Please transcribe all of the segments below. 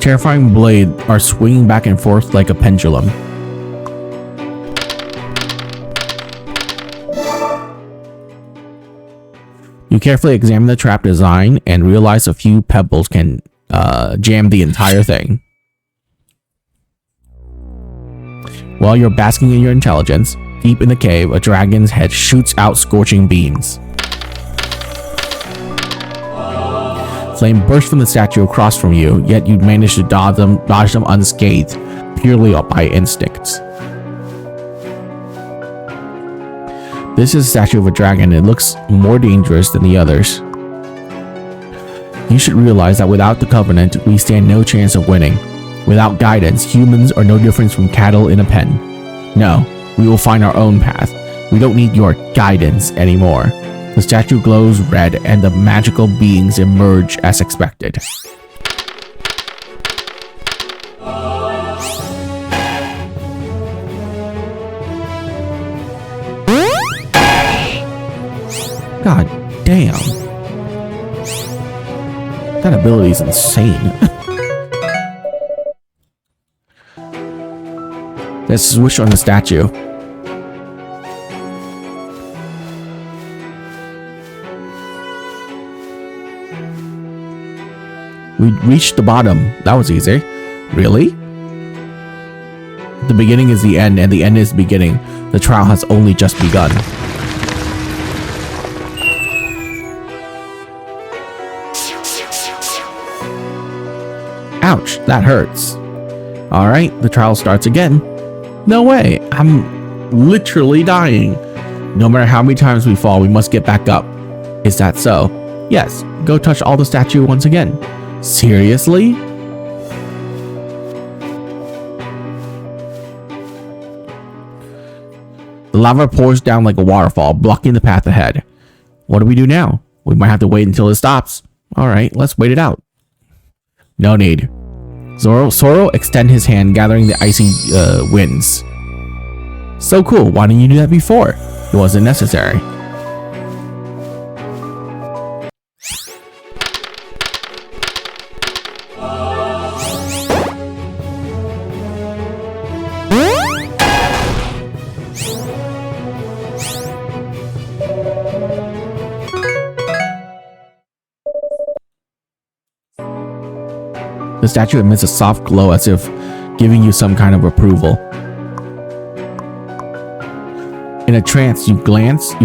terrifying blades are swinging back and forth like a pendulum. You carefully examine the trap design and realize a few pebbles can jam the entire thing. While you're basking in your intelligence, deep in the cave, a dragon's head shoots out scorching beams. Flame bursts from the statue across from you, yet you manage to dodge them unscathed, purely by instinct. This is a statue of a dragon. It looks more dangerous than the others. You should realize that without the Covenant, we stand no chance of winning. Without guidance, humans are no different from cattle in a pen. No, we will find our own path. We don't need your guidance anymore. The statue glows red and the magical beings emerge as expected. God damn. That ability is insane. Let's switch on the statue. We reached the bottom. That was easy. Really? The beginning is the end, and the end is the beginning. The trial has only just begun. Ouch, that hurts. Alright, the trial starts again. No way, I'm literally dying. No matter how many times we fall, we must get back up. Is that so? Yes, go touch all the statue once again. Seriously? The lava pours down like a waterfall, blocking the path ahead. What do we do now? We might have to wait until it stops. Alright, let's wait it out. No need. Zoro extend his hand, gathering the icy winds. So cool, why didn't you do that before? It wasn't necessary. The statue emits a soft glow as if giving you some kind of approval. In a trance, you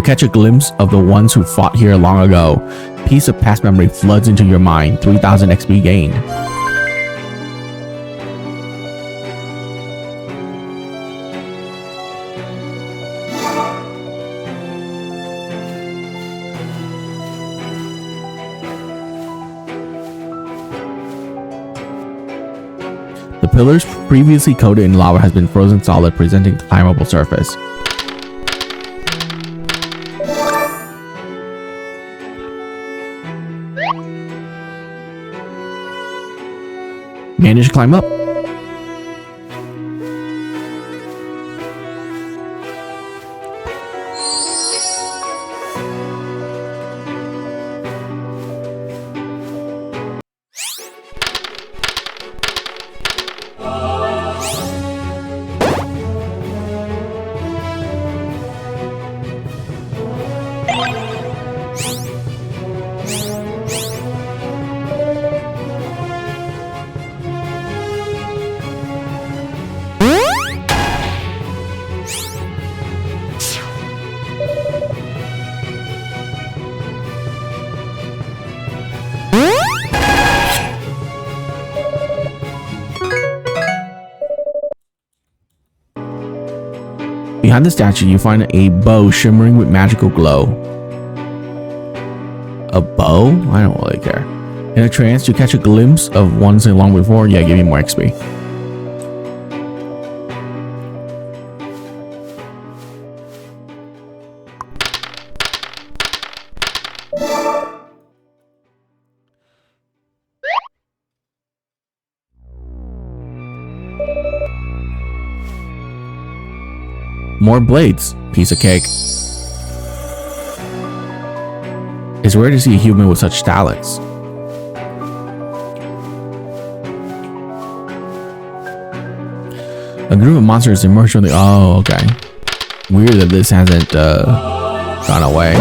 catch a glimpse of the ones who fought here long ago. A piece of past memory floods into your mind. 3000 XP gained. The pillars previously coated in lava has been frozen solid, presenting a climbable surface. Manage to climb up. Behind the statue, you find a bow shimmering with magical glow. A bow? I don't really care. In a trance, you catch a glimpse of one so long before. Yeah, give me more XP. More blades. Piece of cake. It's rare to see a human with such talents. A group of monsters emerged from the... Oh, okay. Weird that this hasn't gone away.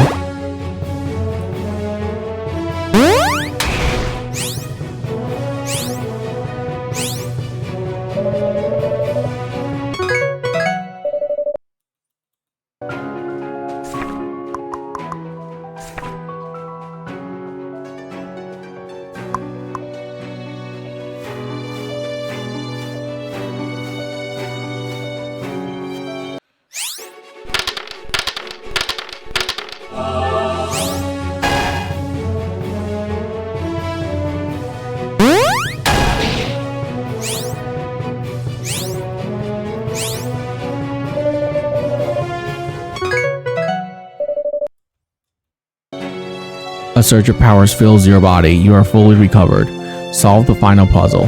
A surge of powers fills your body. You are fully recovered. Solve the final puzzle.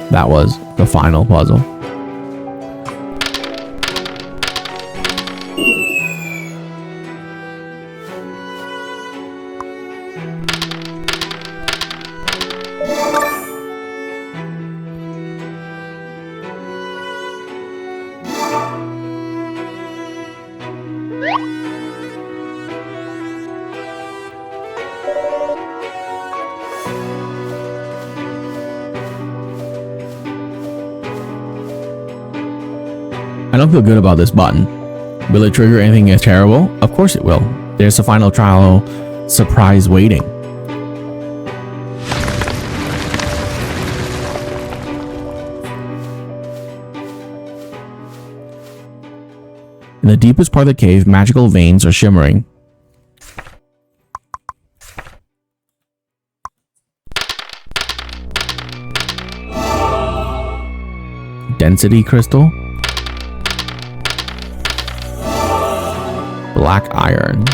That was the final puzzle. I don't feel good about this button. Will it trigger anything as terrible? Of course it will. There's a final trial surprise waiting. In the deepest part of the cave, magical veins are shimmering. Density crystal. Black iron.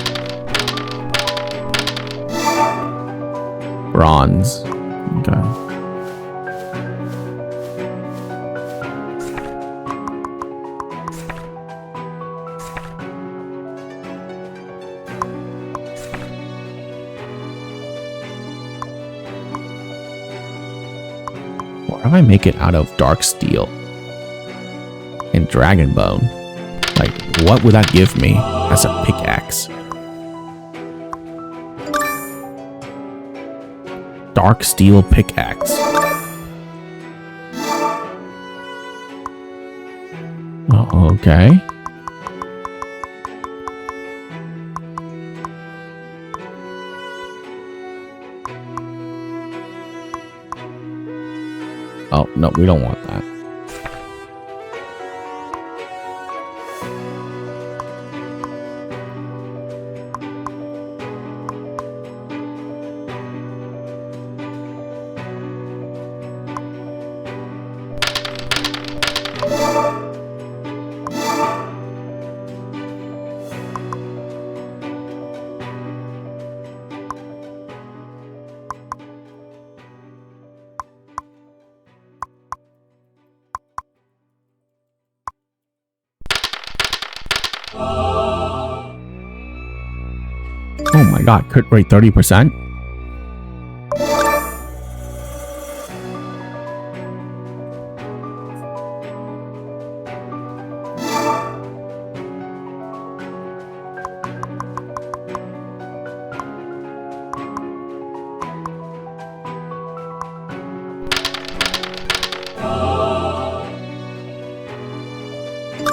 Bronze. Okay. What if I make it out of dark steel and dragon bone? Like, what would that give me as a pickaxe? Dark steel pickaxe. Oh, okay. Oh, no, we don't want that. Oh my god, crit rate 30%?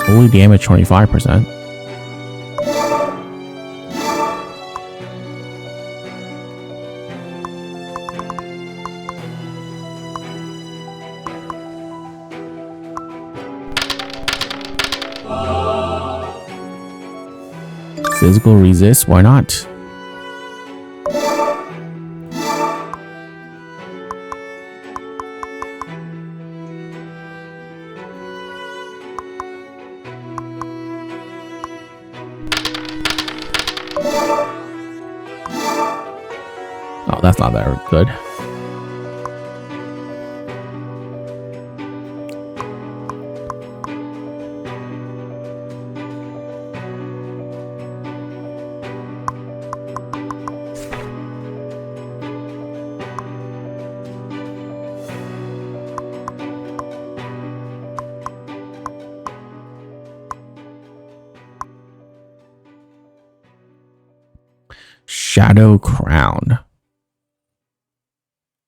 Holy damage 25%. Physical resist, why not? Oh, that's not that good. Shadow Crown.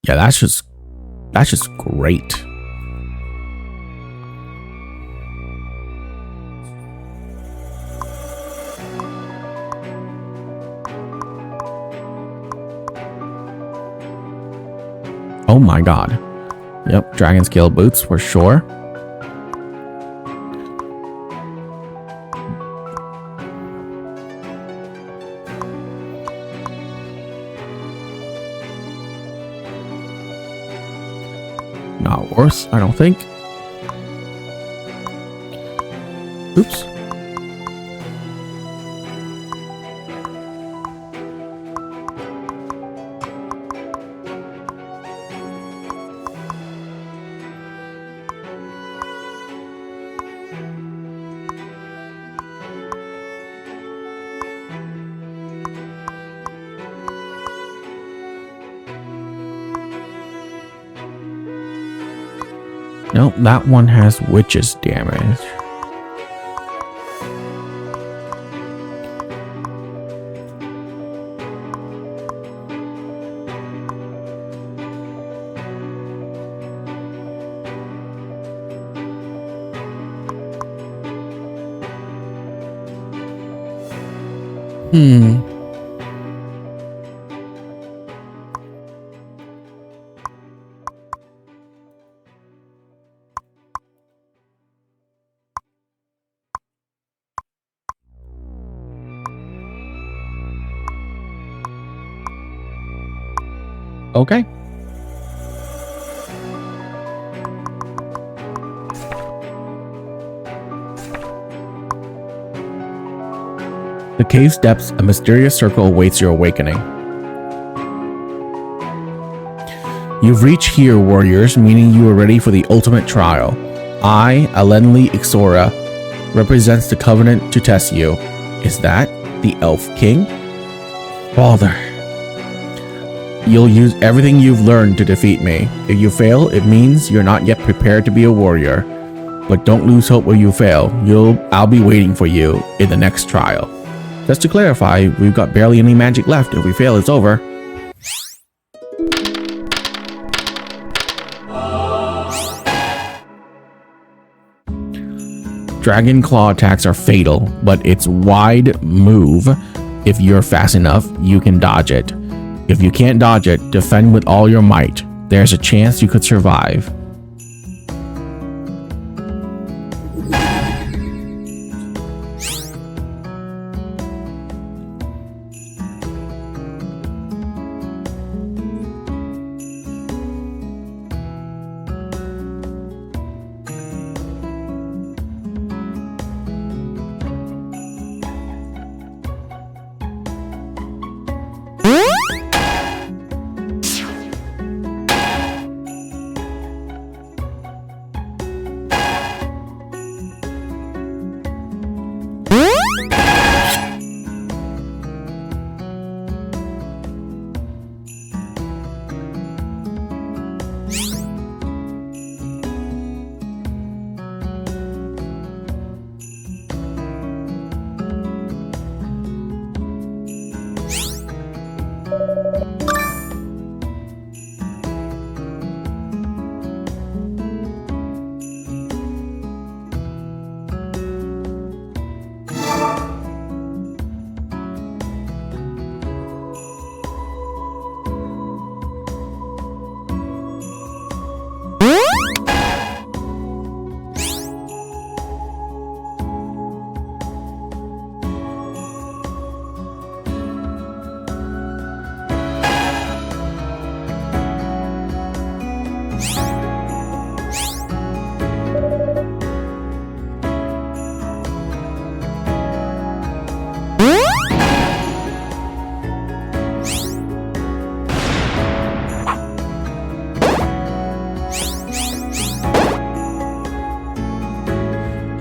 Yeah, that's just great. Oh my god. Yep, dragon scale boots for sure. Not worse, I don't think. Oops. Nope, that one has witches damage. Okay. The cave's depths, a mysterious circle awaits your awakening. You've reached here, warriors, meaning you are ready for the ultimate trial. I, Alenli Ixora, represents the Covenant to test you. Is that the Elf King? Father. You'll use everything you've learned to defeat me. If you fail, it means you're not yet prepared to be a warrior. But don't lose hope when you fail. I'll be waiting for you in the next trial. Just to clarify, we've got barely any magic left. If we fail, it's over. Dragon claw attacks are fatal, but its wide move, if you're fast enough, you can dodge it. If you can't dodge it, defend with all your might. There's a chance you could survive.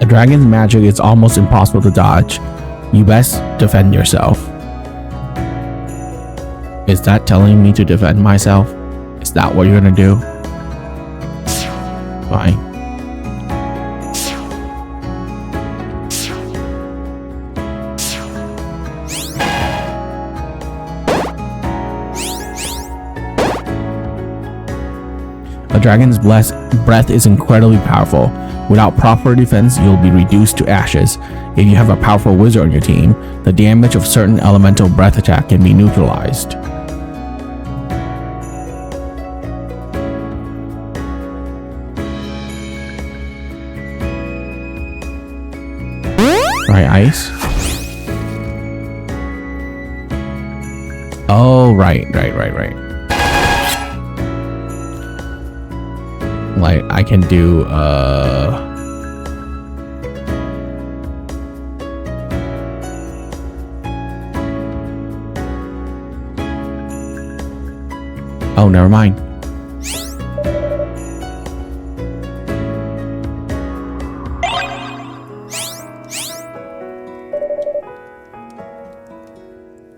Dragon's magic is almost impossible to dodge. You best defend yourself. Is that telling me to defend myself? Is that what you're gonna do? Fine. A dragon's breath is incredibly powerful. Without proper defense, you'll be reduced to ashes. If you have a powerful wizard on your team, the damage of certain elemental breath attack can be neutralized. Right, ice. Oh, right. Like, I can do, oh, never mind.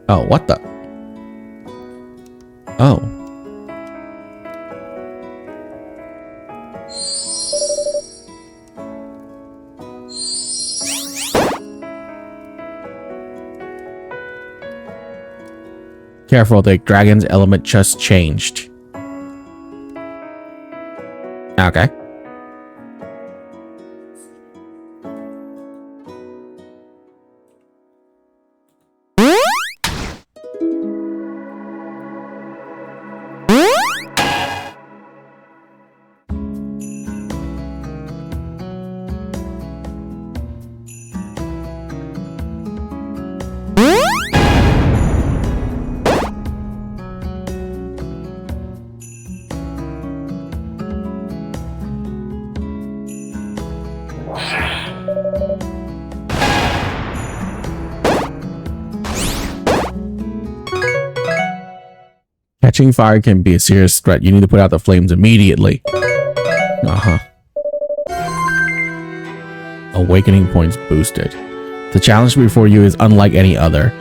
Oh, what the? Oh. Careful, the dragon's element just changed. Okay. Catching fire can be a serious threat. You need to put out the flames immediately. Awakening points boosted. The challenge before you is unlike any other.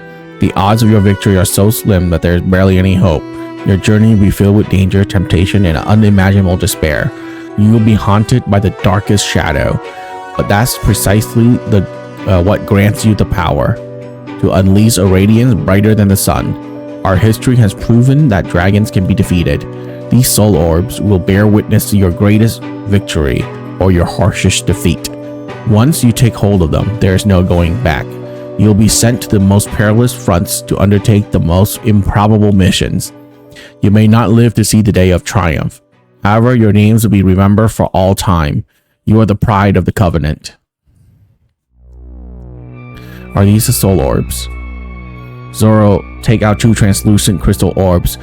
The odds of your victory are so slim that there is barely any hope. Your journey will be filled with danger, temptation, and unimaginable despair. You will be haunted by the darkest shadow, but that's precisely what grants you the power to unleash a radiance brighter than the sun. Our history has proven that dragons can be defeated. These soul orbs will bear witness to your greatest victory or your harshest defeat. Once you take hold of them, there is no going back. You'll be sent to the most perilous fronts to undertake the most improbable missions. You may not live to see the day of triumph. However, your names will be remembered for all time. You are the pride of the Covenant. Are these the soul orbs? Zoro, take out 2 translucent crystal orbs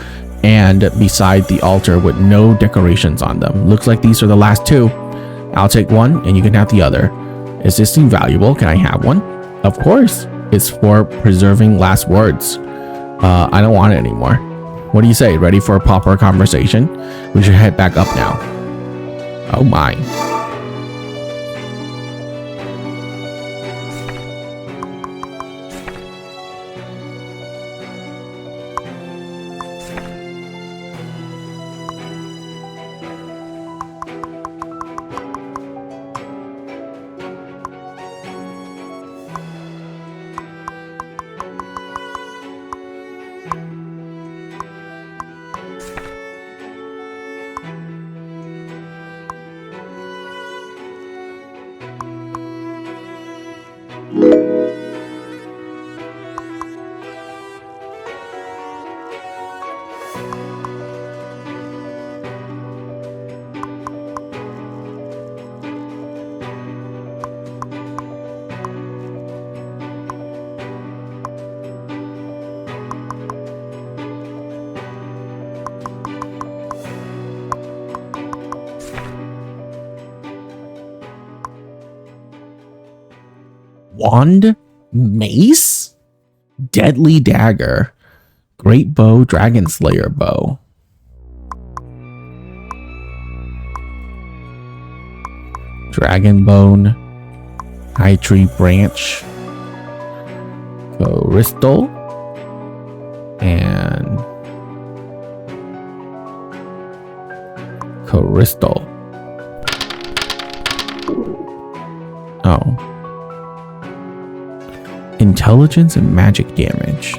and beside the altar with no decorations on them. Looks like these are the last 2. I'll take one and you can have the other. Is this thing valuable? Can I have one? Of course. It's for preserving last words. I don't want it anymore. What do you say? Ready for a proper conversation? We should head back up now. Oh my. Wand, mace, deadly dagger, great bow, dragon slayer bow. Dragon bone, high tree branch, crystal, and crystal. Oh. Intelligence and magic damage.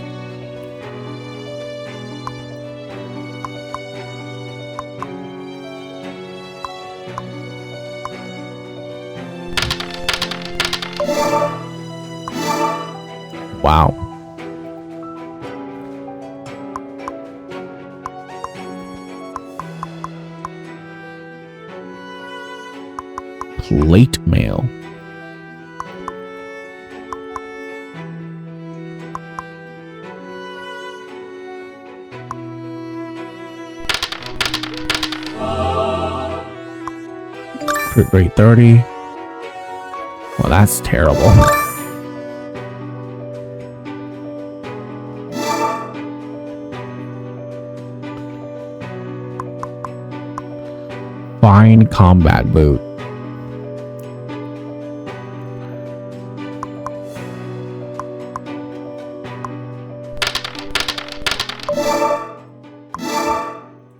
Wow. Plate mail. Crit rate 30. Well, that's terrible. Fine combat boot.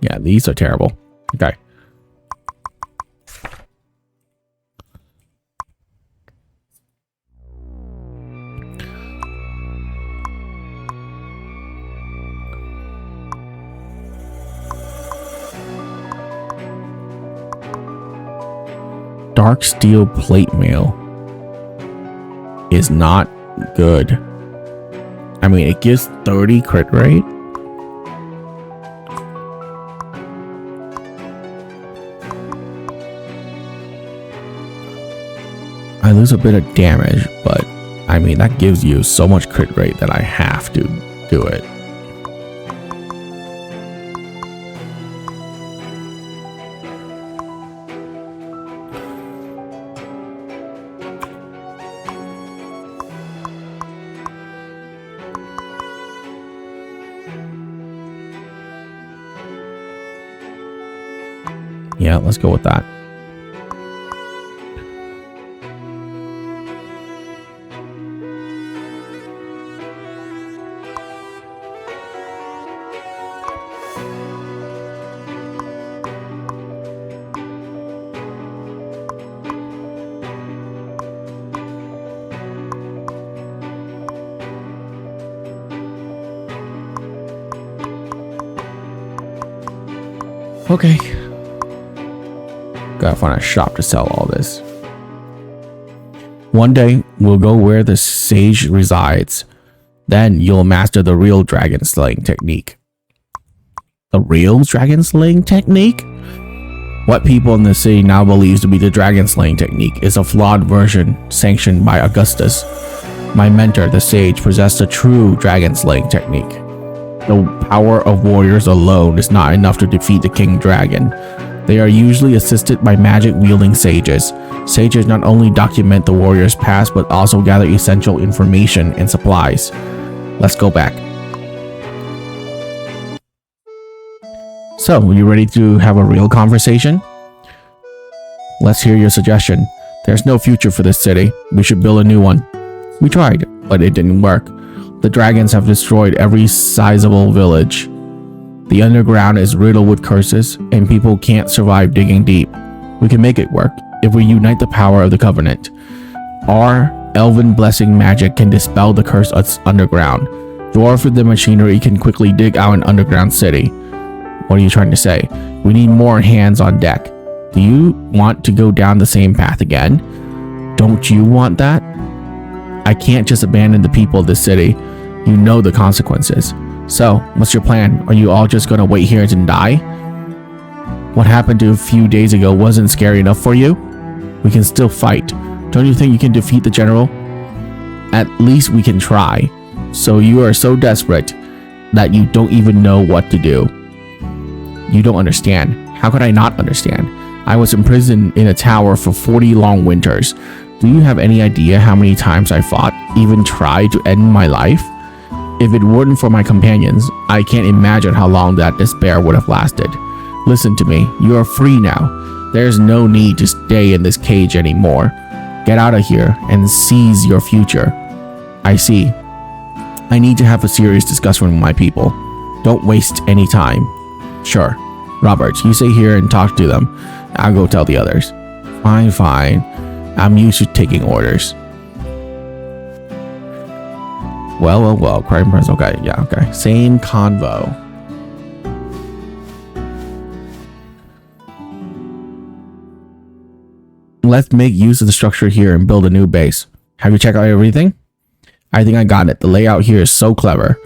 Yeah, these are terrible. Okay. Dark steel plate mail is not good. I mean, it gives 30 crit rate. I lose a bit of damage, but I mean, that gives you so much crit rate that I have to do it. Yeah, let's go with that. Okay. Gotta find a shop to sell all this. One day, we'll go where the sage resides. Then you'll master the real dragon slaying technique. The real dragon slaying technique? What people in the city now believes to be the dragon slaying technique is a flawed version sanctioned by Augustus. My mentor, the sage, possessed a true dragon slaying technique. The power of warriors alone is not enough to defeat the king dragon. They are usually assisted by magic-wielding sages. Sages not only document the warrior's past, but also gather essential information and supplies. Let's go back. So, you ready to have a real conversation? Let's hear your suggestion. There's no future for this city. We should build a new one. We tried, but it didn't work. The dragons have destroyed every sizable village. The underground is riddled with curses, and people can't survive digging deep. We can make it work if we unite the power of the Covenant. Our elven blessing magic can dispel the curse that's underground. Dwarf with the machinery can quickly dig out an underground city. What are you trying to say? We need more hands on deck. Do you want to go down the same path again? Don't you want that? I can't just abandon the people of this city. You know the consequences. So, what's your plan? Are you all just gonna wait here and die? What happened to a few days ago wasn't scary enough for you? We can still fight. Don't you think you can defeat the general? At least we can try. So you are so desperate that you don't even know what to do. You don't understand. How could I not understand? I was imprisoned in a tower for 40 long winters. Do you have any idea how many times I fought, even tried to end my life? If it weren't for my companions, I can't imagine how long that despair would have lasted. Listen to me, you are free now. There's no need to stay in this cage anymore. Get out of here and seize your future. I see. I need to have a serious discussion with my people. Don't waste any time. Sure. Robert, you stay here and talk to them. I'll go tell the others. Fine, fine. I'm used to taking orders. Well. Crime Prince. Okay, yeah, okay. Same convo. Let's make use of the structure here and build a new base. Have you checked out everything? I think I got it. The layout here is so clever.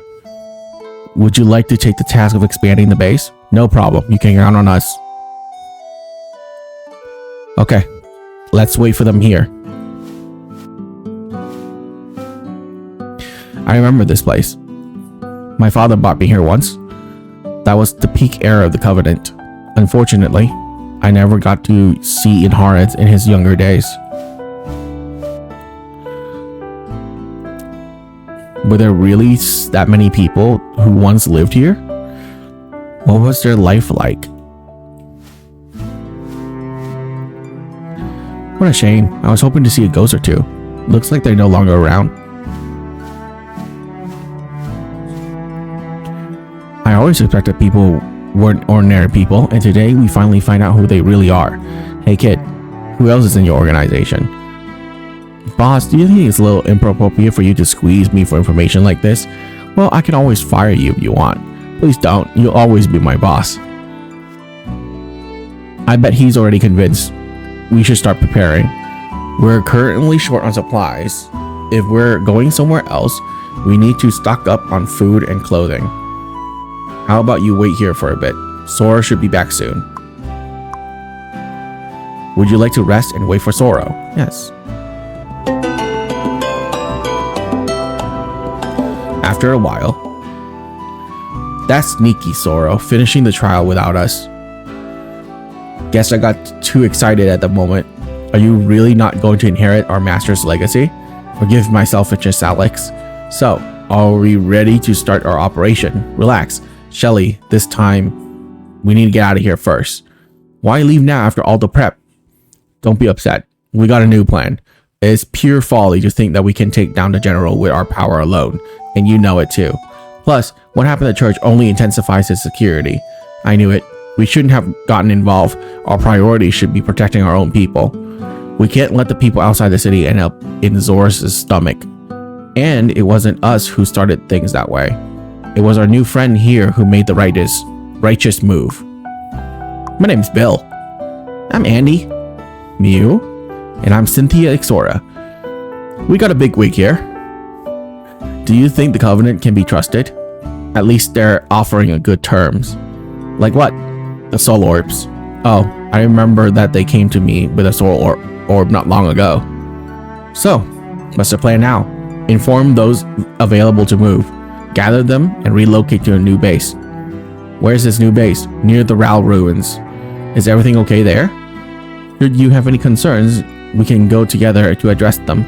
Would you like to take the task of expanding the base? No problem. You can count on us. Okay. Let's wait for them here. I remember this place. My father brought me here once. That was the peak era of the Covenant. Unfortunately, I never got to see Inharits in his younger days. Were there really that many people who once lived here? What was their life like? What a shame. I was hoping to see a ghost or two. Looks like they're no longer around. I always suspected people weren't ordinary people, and today we finally find out who they really are. Hey kid, who else is in your organization? Boss, do you think it's a little inappropriate for you to squeeze me for information like this? Well, I can always fire you if you want. Please don't, you'll always be my boss. I bet he's already convinced. We should start preparing. We're currently short on supplies. If we're going somewhere else, we need to stock up on food and clothing. How about you wait here for a bit? Sora should be back soon. Would you like to rest and wait for Sora? Yes. After a while, that's sneaky, Sora, finishing the trial without us. Guess I got too excited at the moment. Are you really not going to inherit our master's legacy? Forgive my selfishness, Alex. So, are we ready to start our operation? Relax. Shelly, this time, we need to get out of here first. Why leave now after all the prep? Don't be upset. We got a new plan. It's pure folly to think that we can take down the general with our power alone, and you know it too. Plus, what happened at church only intensifies his security. I knew it. We shouldn't have gotten involved. Our priority should be protecting our own people. We can't let the people outside the city end up in Zora's stomach. And it wasn't us who started things that way. It was our new friend here who made the righteous move. My name's Bill. I'm Andy. Mew. And I'm Cynthia Ixora. We got a big week here. Do you think the Covenant can be trusted? At least they're offering a good terms. Like what? The soul orbs. Oh, I remember that they came to me with a soul orb not long ago. So, what's the plan now? Inform those available to move. Gather them and relocate to a new base. Where's this new base? Near the Ral ruins. Is everything okay there? Should you have any concerns, we can go together to address them.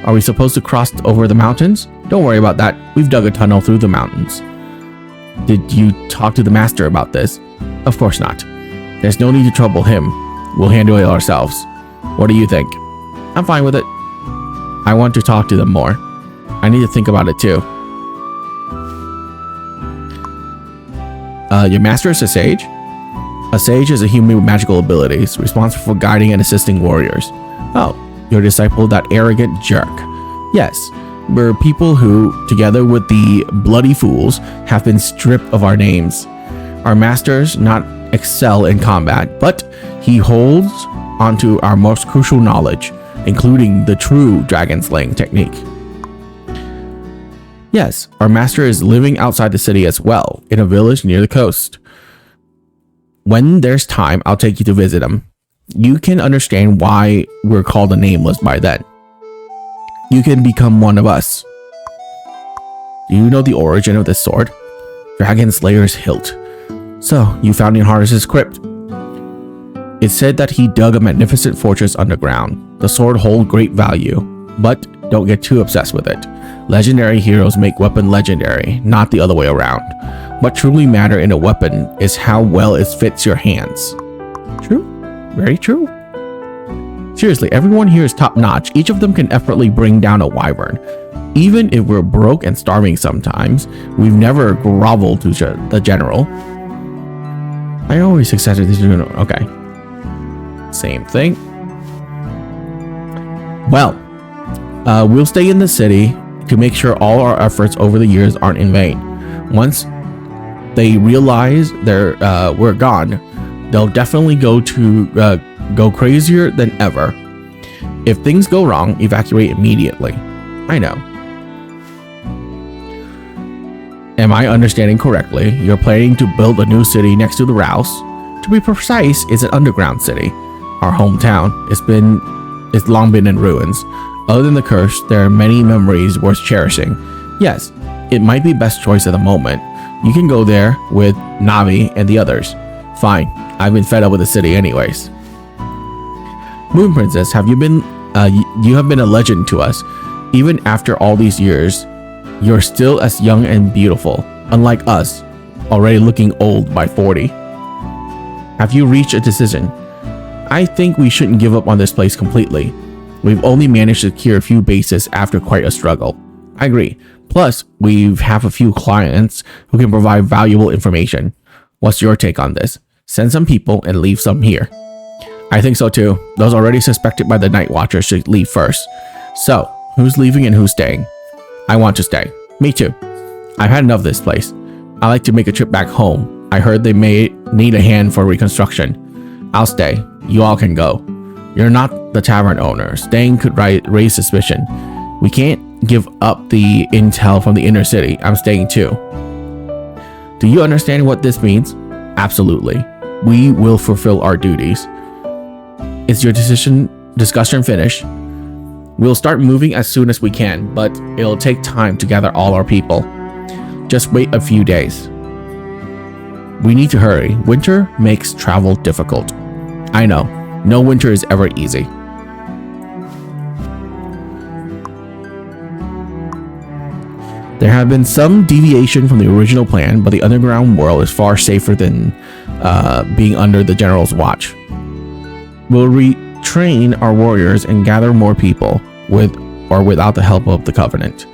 Are we supposed to cross over the mountains? Don't worry about that. We've dug a tunnel through the mountains. Did you talk to the master about this? Of course not. There's no need to trouble him. We'll handle it ourselves. What do you think? I'm fine with it. I want to talk to them more. I need to think about it too. Your master is a sage? A sage is a human with magical abilities, responsible for guiding and assisting warriors. Oh, your disciple, that arrogant jerk. Yes, we're people who, together with the bloody fools, have been stripped of our names. Our masters not excel in combat, but he holds onto our most crucial knowledge, including the true dragon slaying technique. Yes, our master is living outside the city as well, in a village near the coast. When there's time, I'll take you to visit him. You can understand why we're called the Nameless by then. You can become one of us. Do you know the origin of this sword? Dragon Slayer's hilt. So, you found Inharits' crypt. It said that he dug a magnificent fortress underground. The sword holds great value, but don't get too obsessed with it. Legendary heroes make weapon legendary, not the other way around. What truly matters in a weapon is how well it fits your hands. True. Very true. Seriously, everyone here is top notch. Each of them can effortlessly bring down a wyvern. Even if we're broke and starving sometimes, we've never groveled to the general. I always accepted this. Okay. Same thing. Well, we'll stay in the city to make sure all our efforts over the years aren't in vain. Once they realize we're gone, they'll definitely go crazier than ever. If things go wrong, evacuate immediately. I know. Am I understanding correctly? You're planning to build a new city next to the Rouse? To be precise, it's an underground city. Our hometown. It's long been in ruins. Other than the curse, there are many memories worth cherishing. Yes, it might be best choice at the moment. You can go there with Navi and the others. Fine, I've been fed up with the city anyways. Moon Princess, you have been a legend to us. Even after all these years, you're still as young and beautiful, unlike us, already looking old by 40. Have you reached a decision? I think we shouldn't give up on this place completely. We've only managed to clear a few bases after quite a struggle. I agree. Plus, we have a few clients who can provide valuable information. What's your take on this? Send some people and leave some here. I think so too. Those already suspected by the Night Watchers should leave first. So, who's leaving and who's staying? I want to stay. Me too. I've had enough of this place. I like to make a trip back home. I heard they may need a hand for reconstruction. I'll stay. You all can go. You're not the tavern owner. Staying could raise suspicion. We can't give up the intel from the inner city. I'm staying too. Do you understand what this means? Absolutely. We will fulfill our duties. Is your discussion finished? We'll start moving as soon as we can, but it'll take time to gather all our people. Just wait a few days. We need to hurry. Winter makes travel difficult. I know. No winter is ever easy. There have been some deviation from the original plan, but the underground world is far safer than being under the General's watch. We'll retrain our warriors and gather more people, with or without the help of the Covenant.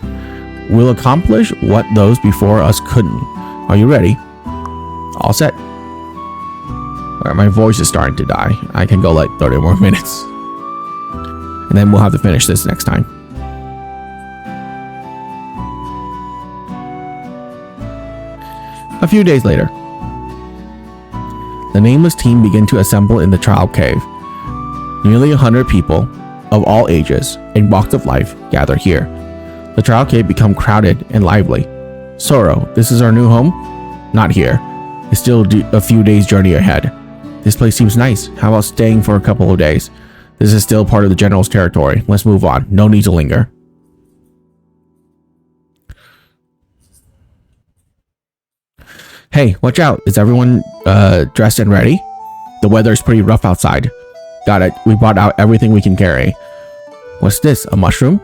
We'll accomplish what those before us couldn't. Are you ready? All set. Alright, my voice is starting to die. I can go like 30 more minutes. And then we'll have to finish this next time. A few days later, the Nameless team began to assemble in the trial cave. Nearly 100 people of all ages and walks of life gather here. The trial cave become crowded and lively. Sorrow, this is our new home? Not here. It's still a few days journey ahead. This place seems nice. How about staying for a couple of days? This is still part of the General's territory. Let's move on. No need to linger. Hey, watch out. Is everyone dressed and ready? The weather is pretty rough outside. Got it. We brought out everything we can carry. What's this? A mushroom?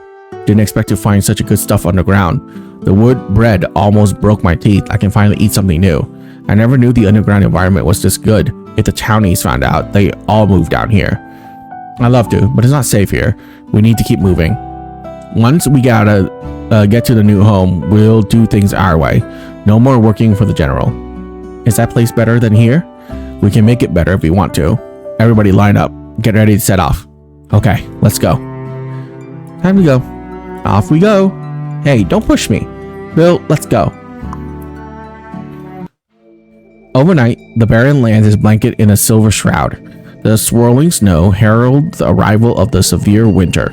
Didn't expect to find such a good stuff underground. The wood bread almost broke my teeth. I can finally eat something new. I never knew the underground environment was this good. If the townies found out, they all moved down here. I'd love to, but it's not safe here. We need to keep moving. Once we get to the new home, we'll do things our way. No more working for the General. Is that place better than here? We can make it better if we want to. Everybody line up. Get ready to set off. Okay, let's go. Time to go. Off we go. Hey, don't push me. Bill, let's go. Overnight, the barren land is blanketed in a silver shroud. The swirling snow heralds the arrival of the severe winter.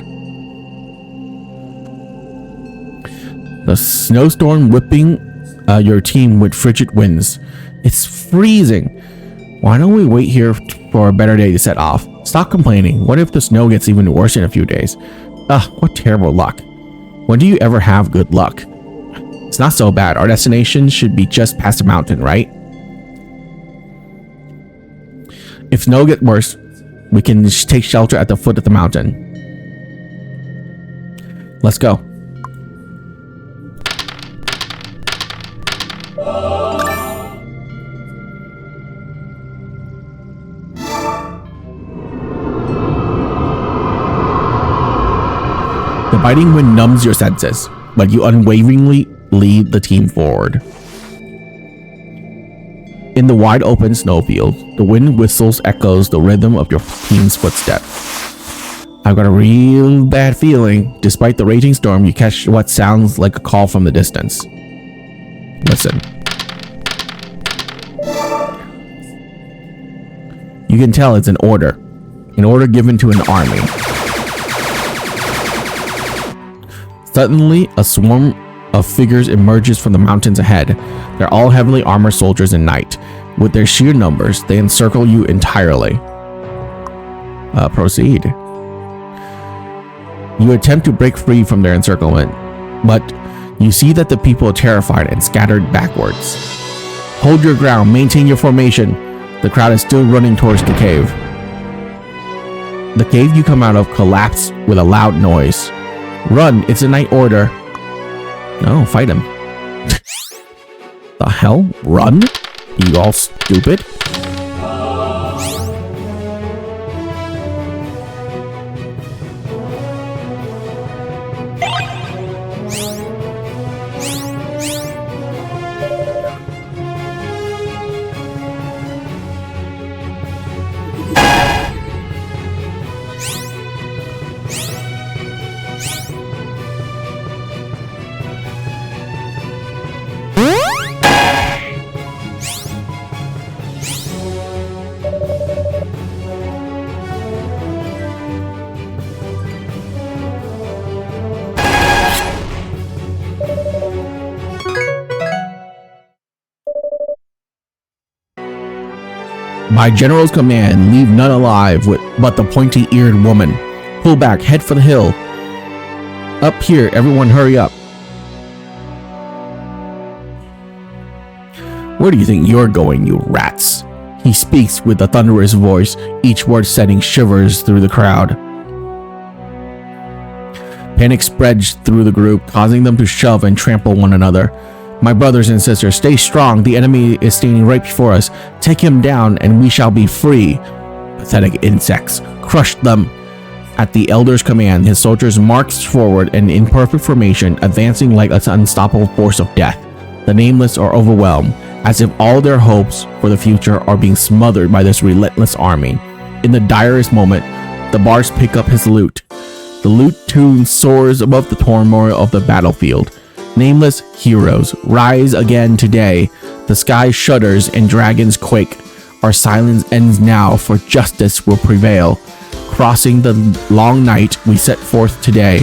The snowstorm whipping your team with frigid winds. It's freezing. Why don't we wait here for a better day to set off? Stop complaining. What if the snow gets even worse in a few days? Ugh, what terrible luck. When do you ever have good luck? It's not so bad. Our destination should be just past the mountain, right? If snow gets worse, we can take shelter at the foot of the mountain. Let's go. The biting wind numbs your senses, but you unwaveringly lead the team forward. In the wide open snowfield, the wind whistles echoes the rhythm of your team's footsteps. I've got a real bad feeling. Despite the raging storm, you catch what sounds like a call from the distance. Listen. You can tell it's an order given to an army. Suddenly, a swarm of figures emerges from the mountains ahead. They're all heavily armored soldiers in knight. With their sheer numbers, they encircle you entirely. Proceed. You attempt to break free from their encirclement, but you see that the people are terrified and scattered backwards. Hold your ground, maintain your formation. The crowd is still running towards the cave. The cave you come out of collapsed with a loud noise. Run, it's a night order. No, fight him. The hell? Run? You all stupid? By General's command, leave none alive but the pointy-eared woman. Pull back, head for the hill. Up here, everyone hurry up. Where do you think you're going, you rats? He speaks with a thunderous voice, each word sending shivers through the crowd. Panic spreads through the group, causing them to shove and trample one another. My brothers and sisters, stay strong. The enemy is standing right before us. Take him down and we shall be free. Pathetic insects. Crush them. At the elder's command, his soldiers marched forward and in perfect formation, advancing like an unstoppable force of death. The Nameless are overwhelmed, as if all their hopes for the future are being smothered by this relentless army. In the direst moment, the bards pick up his lute. The lute tune soars above the turmoil of the battlefield. Nameless heroes, rise again today. The sky shudders and dragons quake. Our silence ends now, for justice will prevail. Crossing the long night, we set forth today.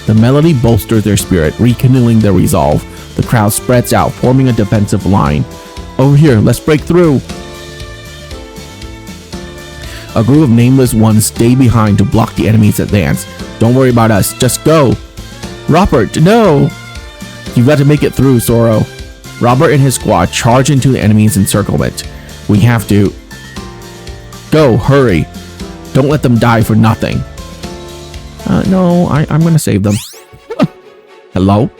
The melody bolsters their spirit, rekindling their resolve. The crowd spreads out, forming a defensive line. Over here, let's break through. A group of nameless ones stay behind to block the enemy's advance. Don't worry about us, just go. Robert, no! You've got to make it through, Zoro. Robert and his squad charge into the enemy's encirclement. We have to. Go, hurry. Don't let them die for nothing. No, I'm gonna save them. Hello?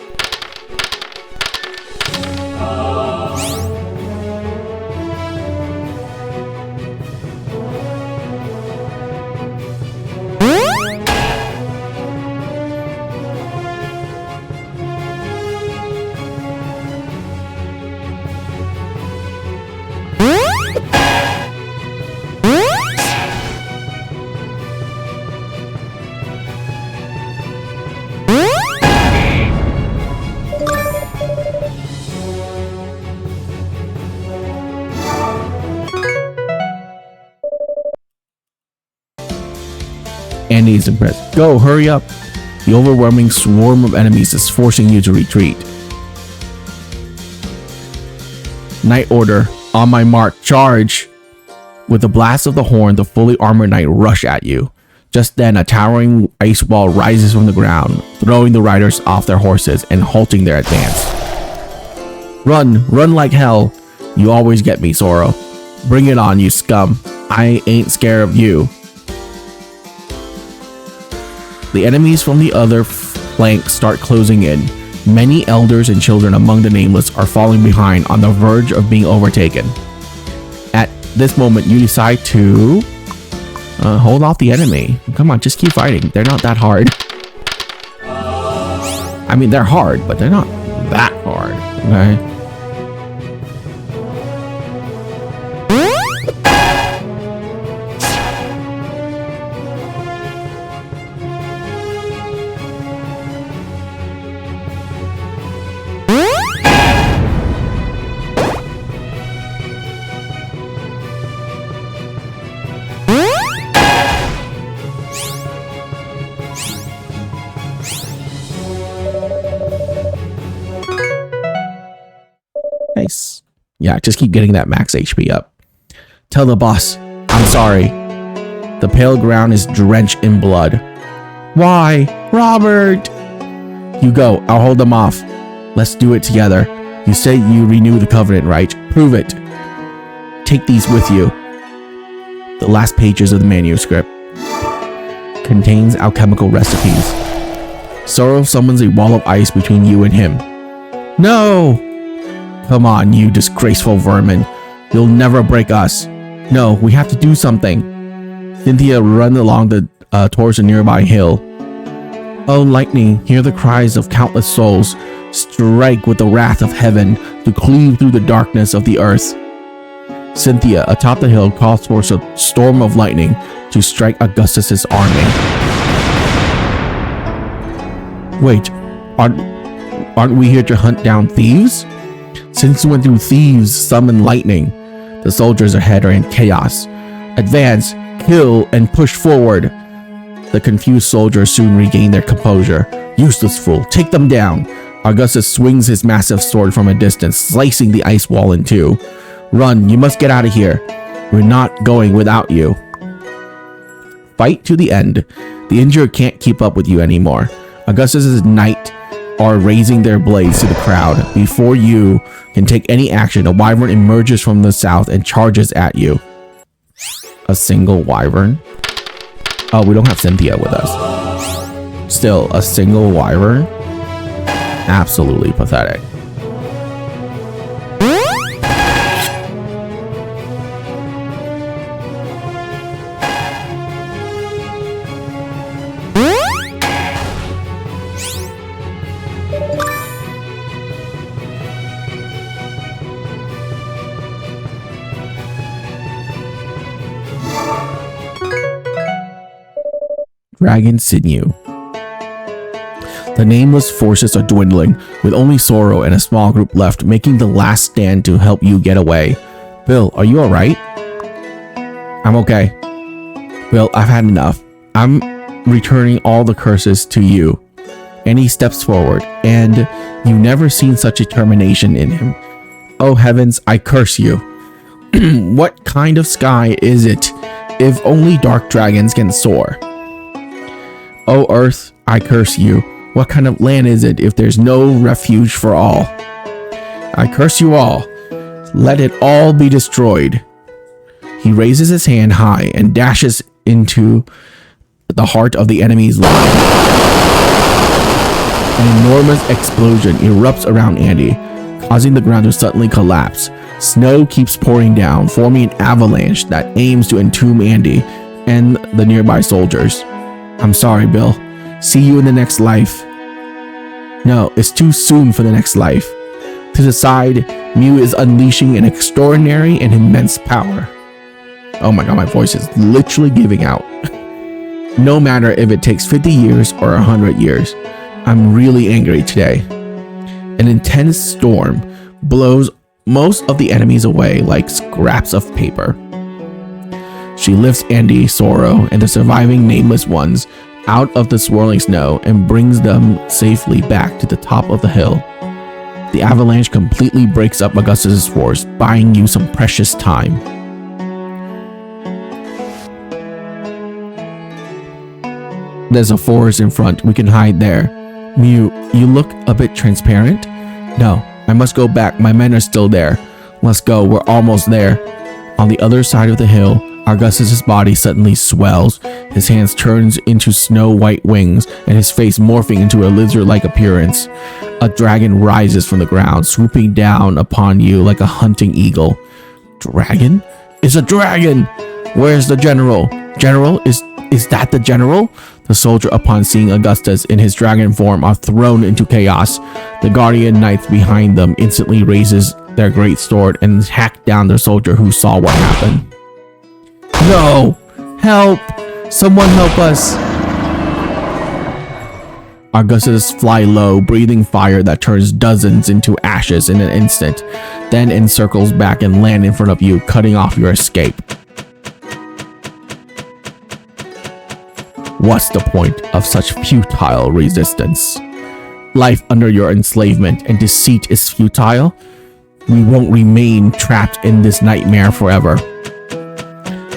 Andy is impressed. Go, hurry up. The overwhelming swarm of enemies is forcing you to retreat. Night order. On my mark, charge. With the blast of the horn, the fully armored knight rush at you. Just then, a towering ice wall rises from the ground, throwing the riders off their horses and halting their advance. Run, run like hell. You always get me, Zoro. Bring it on, you scum. I ain't scared of you. The enemies from the other flank start closing in. Many elders and children among the Nameless are falling behind, on the verge of being overtaken. At this moment, you decide to hold off the enemy. Come on, just keep fighting. They're not that hard. I mean, they're hard, but they're not that hard. Okay. Nice. Yeah, just keep getting that max HP up. Tell the boss, I'm sorry. The pale ground is drenched in blood. Why? Robert! You go, I'll hold them off. Let's do it together. You say you renew the covenant, right? Prove it. Take these with you. The last pages of the manuscript contains alchemical recipes. Sorrow summons a wall of ice between you and him. No! Come on, you disgraceful vermin. You'll never break us. No, we have to do something. Cynthia run along towards a nearby hill. Oh, lightning, hear the cries of countless souls. Strike with the wrath of heaven to cleave through the darkness of the earth. Cynthia, atop the hill, calls for a storm of lightning to strike Augustus's army. Wait, aren't we here to hunt down thieves? Since when do thieves summon lightning? The soldiers ahead are in chaos. Advance, kill, and push forward. The confused soldiers soon regain their composure. Useless fool, take them down. Augustus swings his massive sword from a distance, slicing the ice wall in two. Run, you must get out of here. We're not going without you. Fight to the end. The injured can't keep up with you anymore. Augustus's knights are raising their blades to the crowd. Before you can take any action, a wyvern emerges from the south and charges at you. A single wyvern? Oh, we don't have Cynthia with us. Still, a single wyvern? Absolutely pathetic. Dragon Sinew. The Nameless forces are dwindling, with only Sorrow and a small group left, making the last stand to help you get away. Bill, are you alright? I'm okay. Bill, I've had enough. I'm returning all the curses to you. And he steps forward, and you've never seen such determination in him. Oh heavens, I curse you. What kind of sky is it, if only dark dragons can soar? Oh earth, I curse you. What kind of land is it if there's no refuge for all? I curse you all. Let it all be destroyed. He raises his hand high and dashes into the heart of the enemy's line. An enormous explosion erupts around Andy, causing the ground to suddenly collapse. Snow keeps pouring down, forming an avalanche that aims to entomb Andy and the nearby soldiers. I'm sorry, Bill. See you in the next life. No, it's too soon for the next life. To the side, Mew is unleashing an extraordinary and immense power. Oh my god, my voice is literally giving out. No matter if it takes 50 years or 100 years, I'm really angry today. An intense storm blows most of the enemies away like scraps of paper. She lifts Andy, Sorrow, and the surviving Nameless ones out of the swirling snow and brings them safely back to the top of the hill. The avalanche completely breaks up Augustus' force, buying you some precious time. There's a forest in front. We can hide there. Mew, you look a bit transparent? No, I must go back. My men are still there. Let's go. We're almost there. On the other side of the hill, Augustus' body suddenly swells, his hands turns into snow-white wings, and his face morphing into a lizard-like appearance. A dragon rises from the ground, swooping down upon you like a hunting eagle. Dragon? It's a dragon! Where's the general? General? Is that the general? The soldier, upon seeing Augustus in his dragon form, are thrown into chaos. The guardian knights behind them instantly raises their great sword and hack down the soldier who saw what happened. No! Help! Someone help us! Augustus fly low, breathing fire that turns dozens into ashes in an instant, then encircles back and land in front of you, cutting off your escape. What's the point of such futile resistance? Life under your enslavement and deceit is futile? We won't remain trapped in this nightmare forever.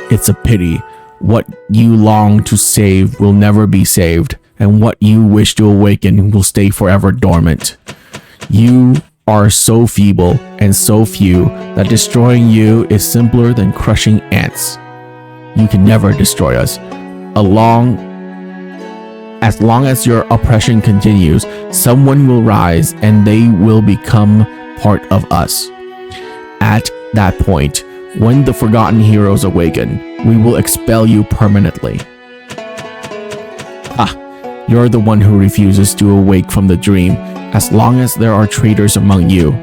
It's a pity. What you long to save will never be saved, and what you wish to awaken will stay forever dormant. You are so feeble and so few that destroying you is simpler than crushing ants. You can never destroy us. As long as your oppression continues, someone will rise and they will become part of us. At that point, when the forgotten heroes awaken, we will expel you permanently. You're the one who refuses to awake from the dream, as long as there are traitors among you.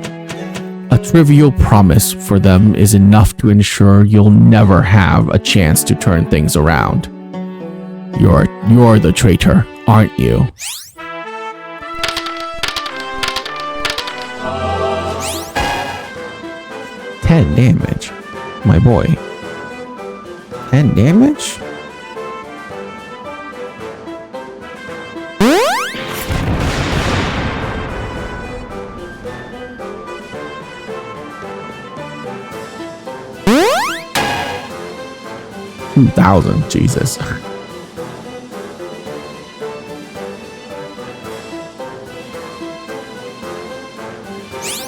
A trivial promise for them is enough to ensure you'll never have a chance to turn things around. You're the traitor, aren't you? $10 damage, my boy. 10 damage? $2,000, Jesus.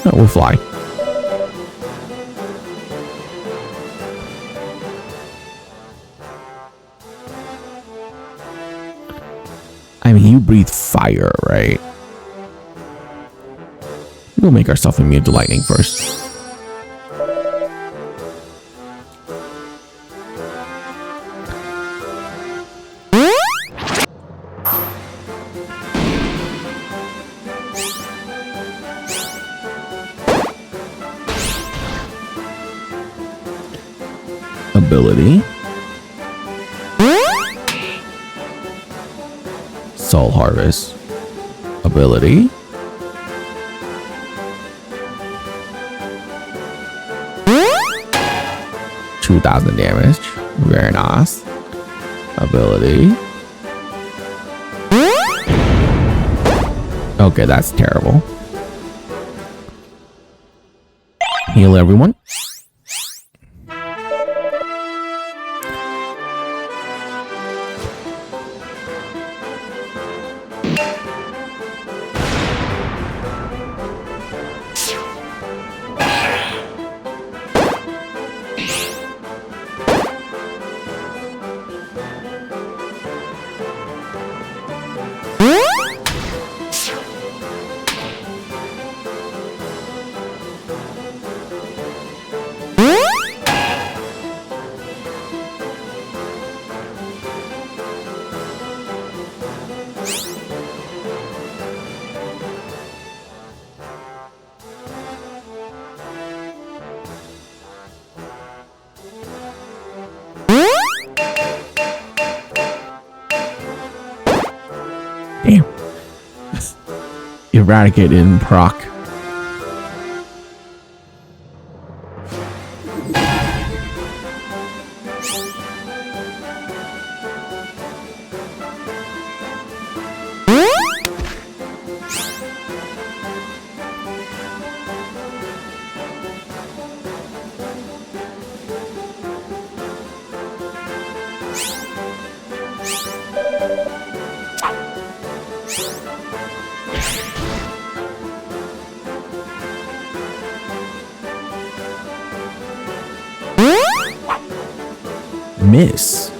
No, we'll fly. I mean, you breathe fire, right? We'll make ourselves immune to lightning first. Ability. Soul Harvest. Ability. $2,000 damage. Very nice. Ability. Okay, that's terrible. Heal everyone. Damn. Eradicate in proc. Miss.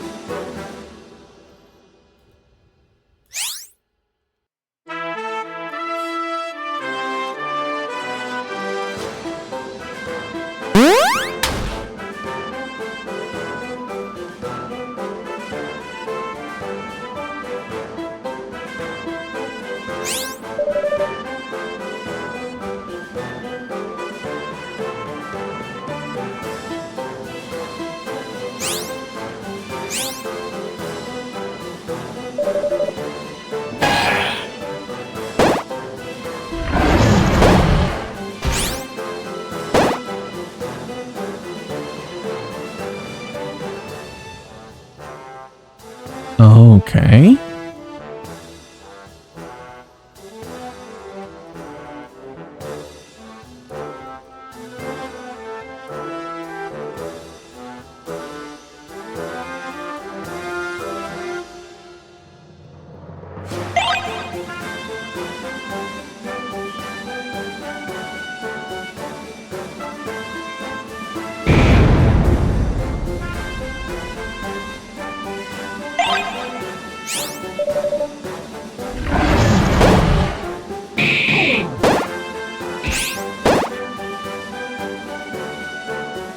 Okay.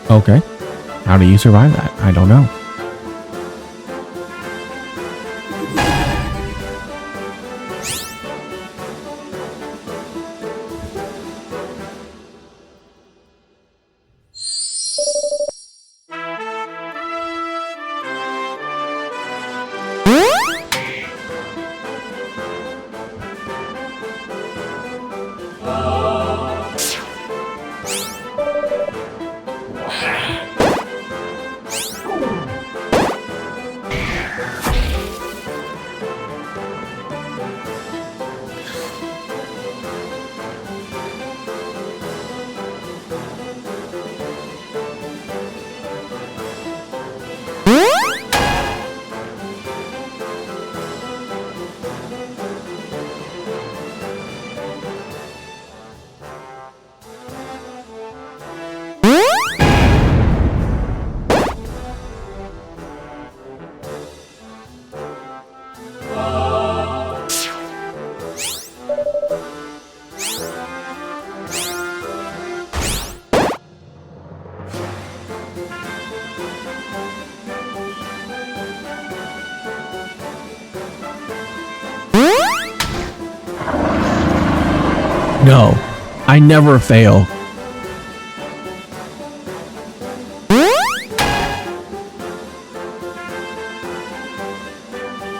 Okay. How do you survive that? I don't know. No, I never fail.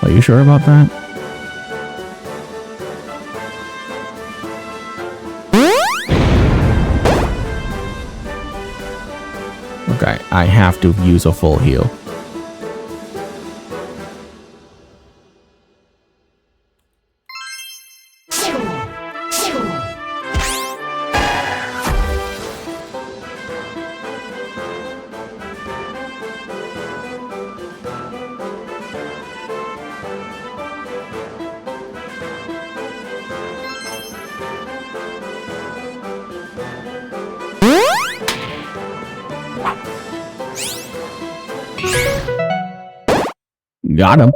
Are you sure about that? Okay, I have to use a full heal. Got him.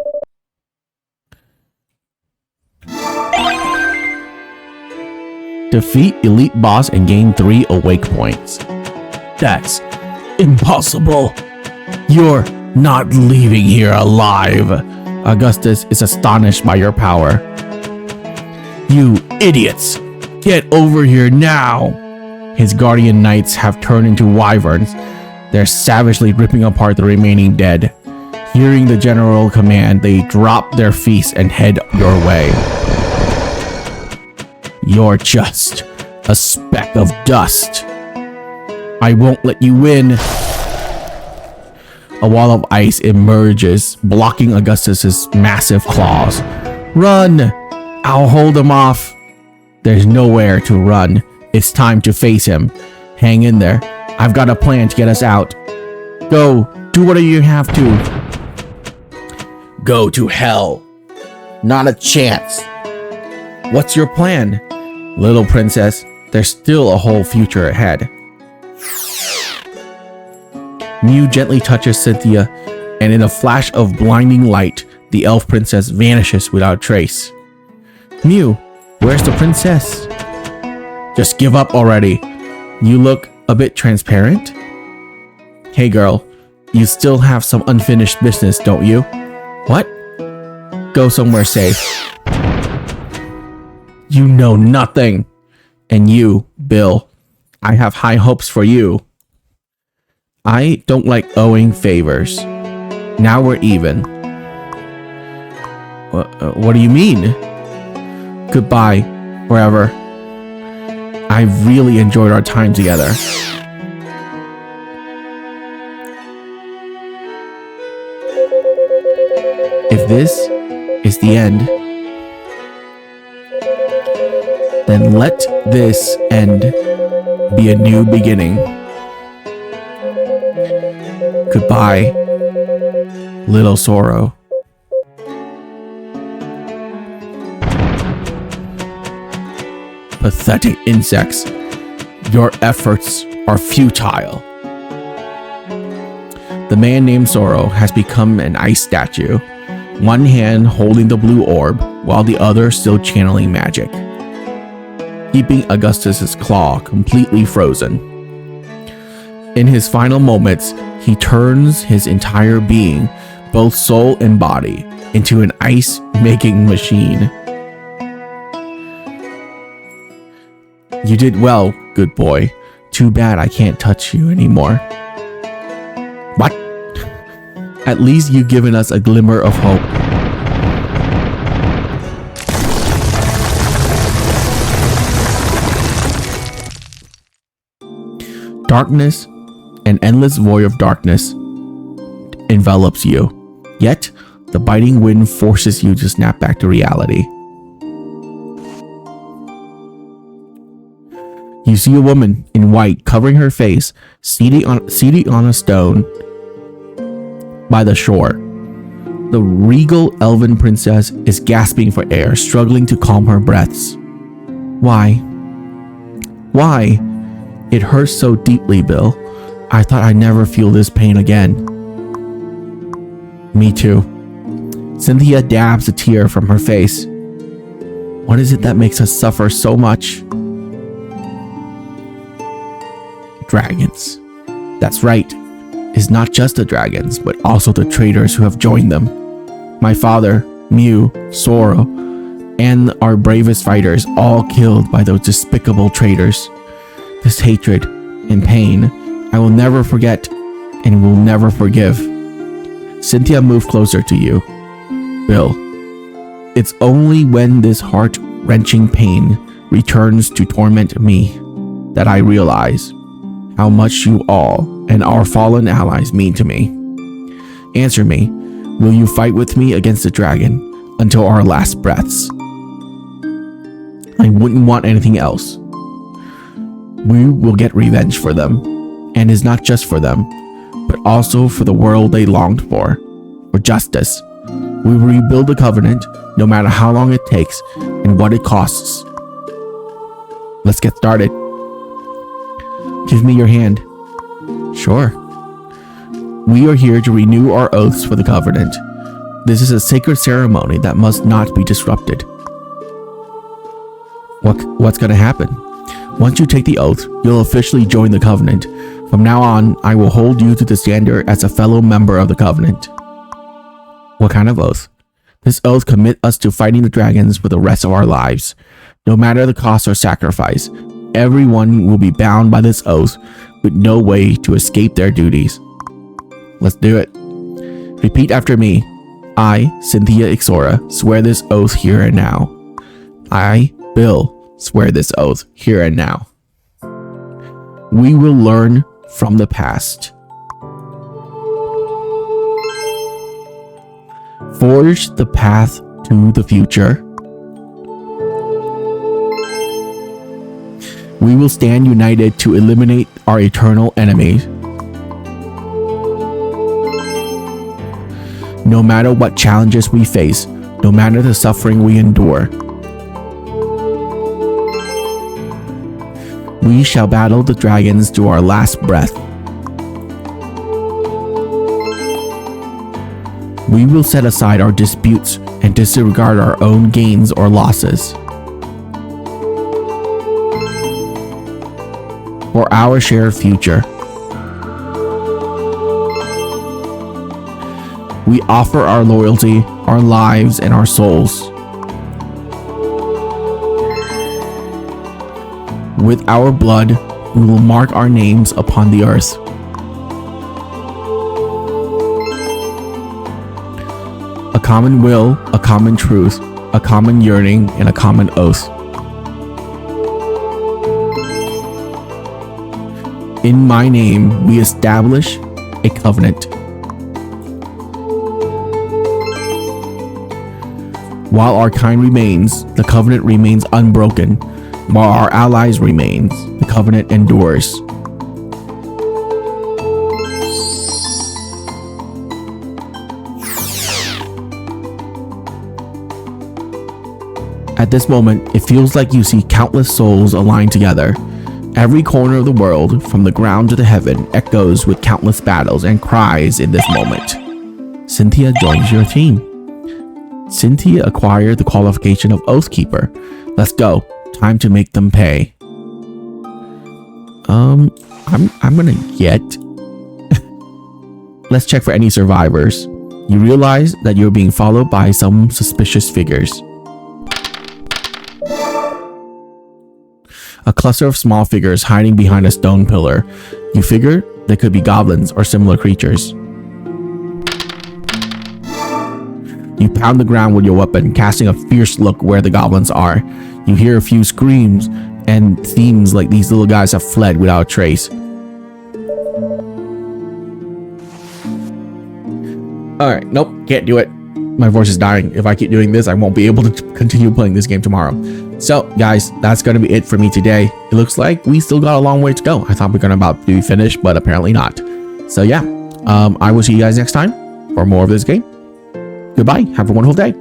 Defeat elite boss and gain 3 awake points. That's impossible. You're not leaving here alive. Augustus is astonished by your power. You idiots! Get over here now! His guardian knights have turned into wyverns. They're savagely ripping apart the remaining dead. Hearing the general command, they drop their feasts and head your way. You're just a speck of dust. I won't let you win. A wall of ice emerges, blocking Augustus's massive claws. Run! I'll hold him off. There's nowhere to run. It's time to face him. Hang in there. I've got a plan to get us out. Go, do whatever you have to. Go to hell. Not a chance. What's your plan? Little princess, there's still a whole future ahead. Mew gently touches Cynthia, and in a flash of blinding light, the elf princess vanishes without trace. Mew, where's the princess? Just give up already. You look a bit transparent. Hey girl, you still have some unfinished business, don't you? What? Go somewhere safe. You know nothing. And you, Bill, I have high hopes for you. I don't like owing favors. Now we're even. What do you mean? Goodbye, forever. I've really enjoyed our time together. If this is the end, then let this end be a new beginning. Goodbye, little sorrow. Pathetic insects, your efforts are futile. The man named Sorrow has become an ice statue, one hand holding the blue orb while the other still channeling magic, keeping Augustus's claw completely frozen. In his final moments, he turns his entire being, both soul and body, into an ice-making machine. You did well, good boy. Too bad I can't touch you anymore. What? At least you've given us a glimmer of hope. Darkness, an endless void of darkness, envelops you. Yet, the biting wind forces you to snap back to reality. You see a woman in white covering her face, seated on a stone by the shore. The regal elven princess is gasping for air, struggling to calm her breaths. Why? Why? It hurts so deeply, Bill. I thought I'd never feel this pain again. Me too. Cynthia dabs a tear from her face. What is it that makes us suffer so much? Dragons. That's right. It's not just the dragons, but also the traitors who have joined them. My father, Mew, Sora, and our bravest fighters, all killed by those despicable traitors. This hatred and pain, I will never forget and will never forgive. Cynthia moved closer to you. Bill, it's only when this heart-wrenching pain returns to torment me that I realize how much you all and our fallen allies mean to me. Answer me, will you fight with me against the dragon until our last breaths? I wouldn't want anything else. We will get revenge for them, and it's not just for them, but also for the world they longed for justice. We will rebuild the Covenant, no matter how long it takes and what it costs. Let's get started. Give me your hand. Sure. We are here to renew our oaths for the Covenant. This is a sacred ceremony that must not be disrupted. What's going to happen? Once you take the oath, you'll officially join the Covenant. From now on, I will hold you to the standard as a fellow member of the Covenant. What kind of oath? This oath commits us to fighting the dragons for the rest of our lives. No matter the cost or sacrifice, everyone will be bound by this oath with no way to escape their duties. Let's do it. Repeat after me. I, Cynthia Ixora, swear this oath here and now. I, Bill, swear this oath here and now. We will learn from the past. Forge the path to the future. We will stand united to eliminate our eternal enemies. No matter what challenges we face, no matter the suffering we endure, we shall battle the dragons to our last breath. We will set aside our disputes and disregard our own gains or losses. For our shared future, we offer our loyalty, our lives, and our souls. With our blood, we will mark our names upon the earth. A common will, a common truth, a common yearning, and a common oath. In my name, we establish a covenant. While our kind remains, the covenant remains unbroken. While our allies remain, the covenant endures. At this moment, it feels like you see countless souls aligned together. Every corner of the world, from the ground to the heaven, echoes with countless battles and cries in this moment. Cynthia joins your team. Cynthia acquired the qualification of Oathkeeper. Let's go. Time to make them pay. I'm gonna get. Let's check for any survivors. You realize that you're being followed by some suspicious figures. A cluster of small figures hiding behind a stone pillar. You figure they could be goblins or similar creatures. You pound the ground with your weapon, casting a fierce look where the goblins are. You hear a few screams, and it seems like these little guys have fled without a trace. Alright, nope, can't do it. My voice is dying. If I keep doing this, I won't be able to continue playing this game tomorrow. So, guys, that's going to be it for me today. It looks like we still got a long way to go. I thought we were going to about be finished, but apparently not. So, yeah, I will see you guys next time for more of this game. Goodbye. Have a wonderful day.